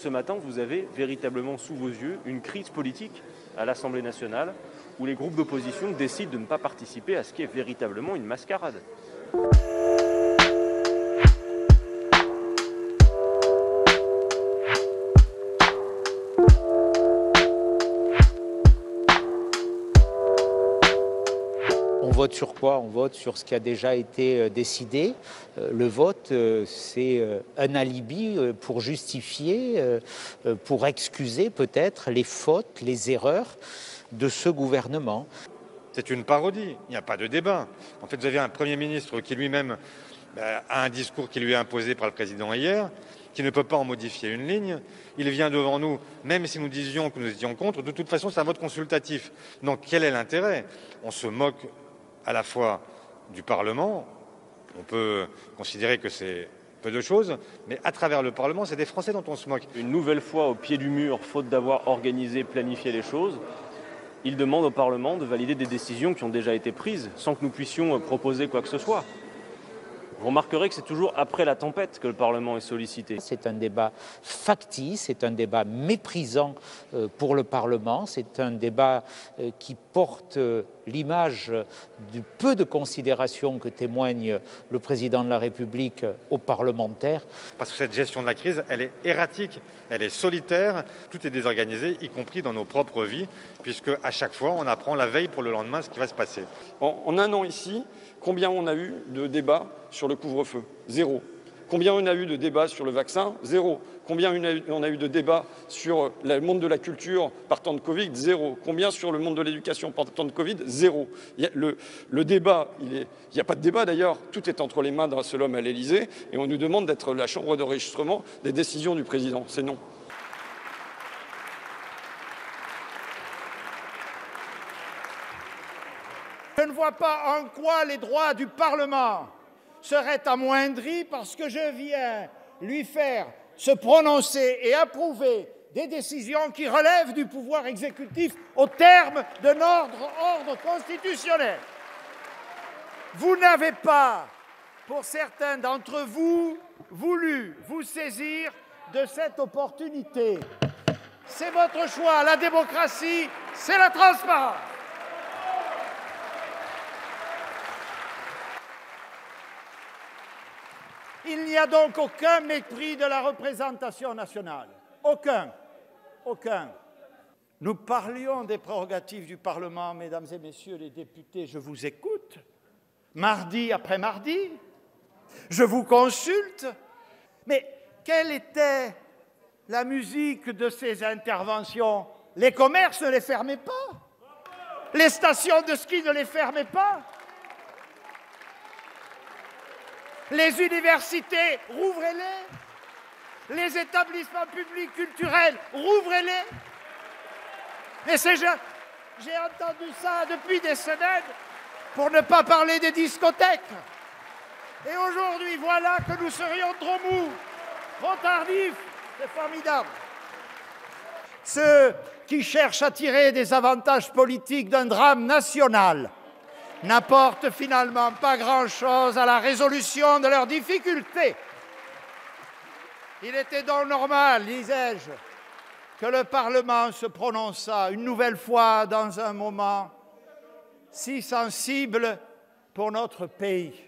Ce matin, vous avez véritablement sous vos yeux une crise politique à l'Assemblée nationale où les groupes d'opposition décident de ne pas participer à ce qui est véritablement une mascarade. On vote sur quoi? On vote sur ce qui a déjà été décidé. Le vote, c'est un alibi pour justifier, pour excuser peut-être les fautes, les erreurs de ce gouvernement. C'est une parodie, il n'y a pas de débat. En fait, vous avez un Premier ministre qui lui-même a un discours qui lui est imposé par le président hier, qui ne peut pas en modifier une ligne. Il vient devant nous, même si nous disions que nous étions contre, de toute façon c'est un vote consultatif. Donc quel est l'intérêt? On se moque à la fois du Parlement, on peut considérer que c'est peu de choses, mais à travers le Parlement, c'est des Français dont on se moque. Une nouvelle fois au pied du mur, faute d'avoir organisé, planifié les choses, il demande au Parlement de valider des décisions qui ont déjà été prises, sans que nous puissions proposer quoi que ce soit. Vous remarquerez que c'est toujours après la tempête que le Parlement est sollicité. C'est un débat factice, c'est un débat méprisant pour le Parlement, c'est un débat qui porte l'image du peu de considération que témoigne le président de la République aux parlementaires. Parce que cette gestion de la crise, elle est erratique, elle est solitaire, tout est désorganisé, y compris dans nos propres vies, puisque à chaque fois, on apprend la veille pour le lendemain ce qui va se passer. En un an ici, combien on a eu de débats sur le couvre-feu? Zéro. Combien on a eu de débats sur le vaccin? Zéro. Combien on a eu de débats sur le monde de la culture partant de Covid? Zéro. Combien sur le monde de l'éducation partant de Covid? Zéro. Le débat, il n'y a pas de débat d'ailleurs, tout est entre les mains d'un seul homme à l'Élysée et on nous demande d'être la chambre d'enregistrement des décisions du président. C'est non. Je ne vois pas en quoi les droits du Parlement seraient amoindris parce que je viens lui faire se prononcer et approuver des décisions qui relèvent du pouvoir exécutif au terme de notre ordre constitutionnel. Vous n'avez pas, pour certains d'entre vous, voulu vous saisir de cette opportunité. C'est votre choix. La démocratie, c'est la transparence. Il n'y a donc aucun mépris de la représentation nationale. Aucun. Aucun. Nous parlions des prérogatives du Parlement, mesdames et messieurs les députés, je vous écoute, mardi après mardi, je vous consulte, mais quelle était la musique de ces interventions? Les commerces ne les fermaient pas, les stations de ski ne les fermaient pas. Les universités, rouvrez-les. Les établissements publics culturels, rouvrez-les. Mais j'ai entendu ça depuis des semaines, pour ne pas parler des discothèques. Et aujourd'hui, voilà que nous serions trop mous, trop tardifs. C'est formidable. Ceux qui cherchent à tirer des avantages politiques d'un drame national n'apportent finalement pas grand-chose à la résolution de leurs difficultés. Il était donc normal, disais-je, que le Parlement se prononçât une nouvelle fois dans un moment si sensible pour notre pays.